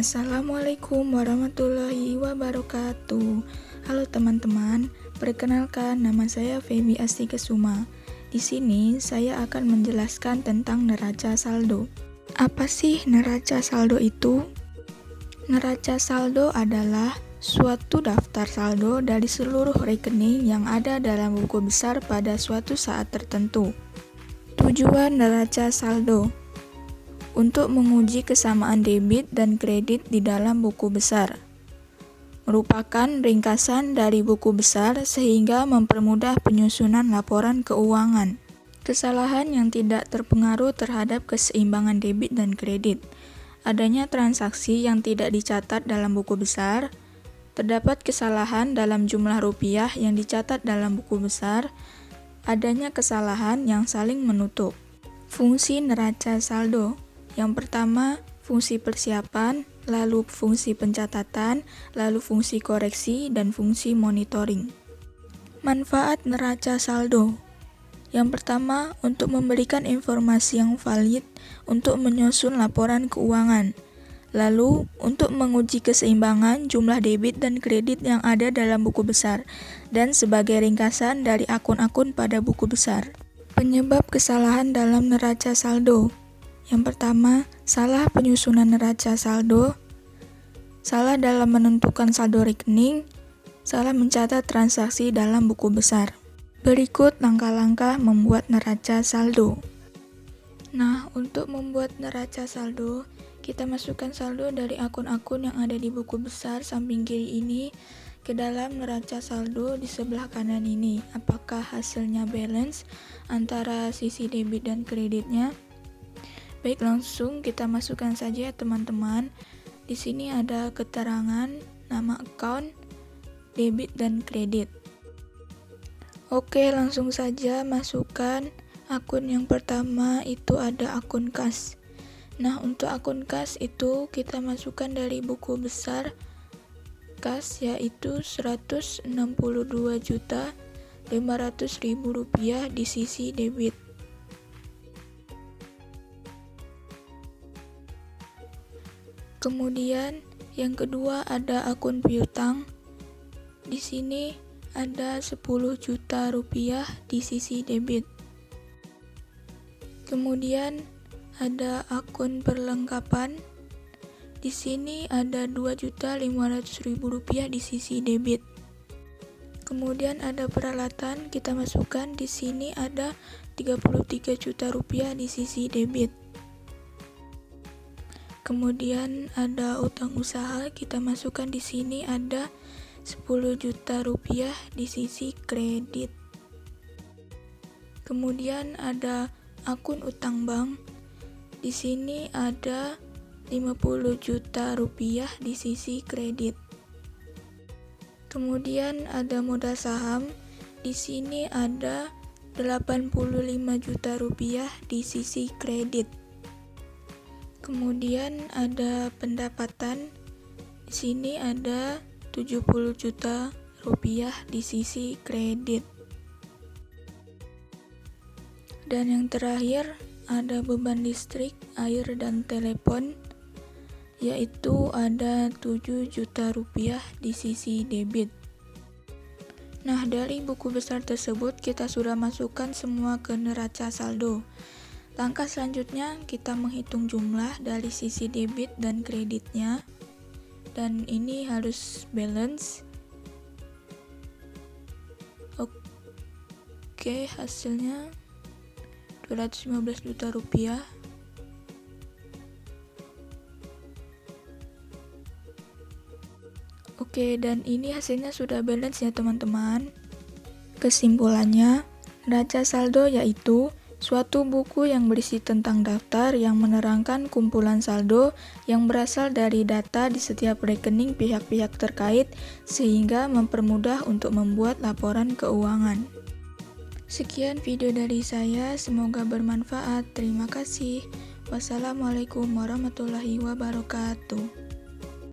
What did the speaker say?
Assalamualaikum warahmatullahi wabarakatuh. Halo teman-teman, perkenalkan nama saya Feby Astikesuma. Di sini saya akan menjelaskan tentang neraca saldo. Apa sih neraca saldo itu? Neraca saldo adalah suatu daftar saldo dari seluruh rekening yang ada dalam buku besar pada suatu saat tertentu. Tujuan neraca saldo untuk menguji kesamaan debit dan kredit di dalam buku besar. Merupakan ringkasan dari buku besar sehingga mempermudah penyusunan laporan keuangan. Kesalahan yang tidak terpengaruh terhadap keseimbangan debit dan kredit. Adanya transaksi yang tidak dicatat dalam buku besar. Terdapat kesalahan dalam jumlah rupiah yang dicatat dalam buku besar. Adanya kesalahan yang saling menutup. Fungsi neraca saldo. Yang pertama, fungsi persiapan, lalu fungsi pencatatan, lalu fungsi koreksi, dan fungsi monitoring. Manfaat neraca saldo. Yang pertama, untuk memberikan informasi yang valid untuk menyusun laporan keuangan. Lalu, untuk menguji keseimbangan jumlah debit dan kredit yang ada dalam buku besar, dan sebagai ringkasan dari akun-akun pada buku besar. Penyebab kesalahan dalam neraca saldo. Yang pertama, salah penyusunan neraca saldo, salah dalam menentukan saldo rekening, salah mencatat transaksi dalam buku besar. Berikut langkah-langkah membuat neraca saldo. Nah, untuk membuat neraca saldo, kita masukkan saldo dari akun-akun yang ada di buku besar samping kiri ini ke dalam neraca saldo di sebelah kanan ini. Apakah hasilnya balance antara sisi debit dan kreditnya? Baik, langsung kita masukkan saja teman-teman. Di sini ada keterangan nama account, debit dan kredit. Oke, langsung saja masukkan akun yang pertama, itu ada akun kas. Nah, untuk akun kas itu kita masukkan dari buku besar kas, yaitu Rp162.500.000 di sisi debit. Kemudian yang kedua ada akun piutang. Di sini ada Rp10 juta di sisi debit. Kemudian ada akun perlengkapan. Di sini ada Rp2.500.000 di sisi debit. Kemudian ada peralatan, kita masukkan di sini ada Rp33 juta di sisi debit. Kemudian ada utang usaha, kita masukkan di sini ada Rp10 juta di sisi kredit. Kemudian ada akun utang bank. Di sini ada Rp50 juta di sisi kredit. Kemudian ada modal saham. Di sini ada Rp85 juta di sisi kredit. Kemudian ada pendapatan. Di sini ada Rp70 juta di sisi kredit. Dan yang terakhir ada beban listrik, air dan telepon, yaitu ada Rp7 juta di sisi debit. Nah, dari buku besar tersebut kita sudah masukkan semua ke neraca saldo. Langkah selanjutnya kita menghitung jumlah dari sisi debit dan kreditnya, dan ini harus balance. Oke, hasilnya Rp215 juta. Oke, dan ini hasilnya sudah balance ya teman-teman. Kesimpulannya, neraca saldo yaitu suatu buku yang berisi tentang daftar yang menerangkan kumpulan saldo yang berasal dari data di setiap rekening pihak-pihak terkait sehingga mempermudah untuk membuat laporan keuangan. Sekian video dari saya, semoga bermanfaat. Terima kasih. Wassalamualaikum warahmatullahi wabarakatuh.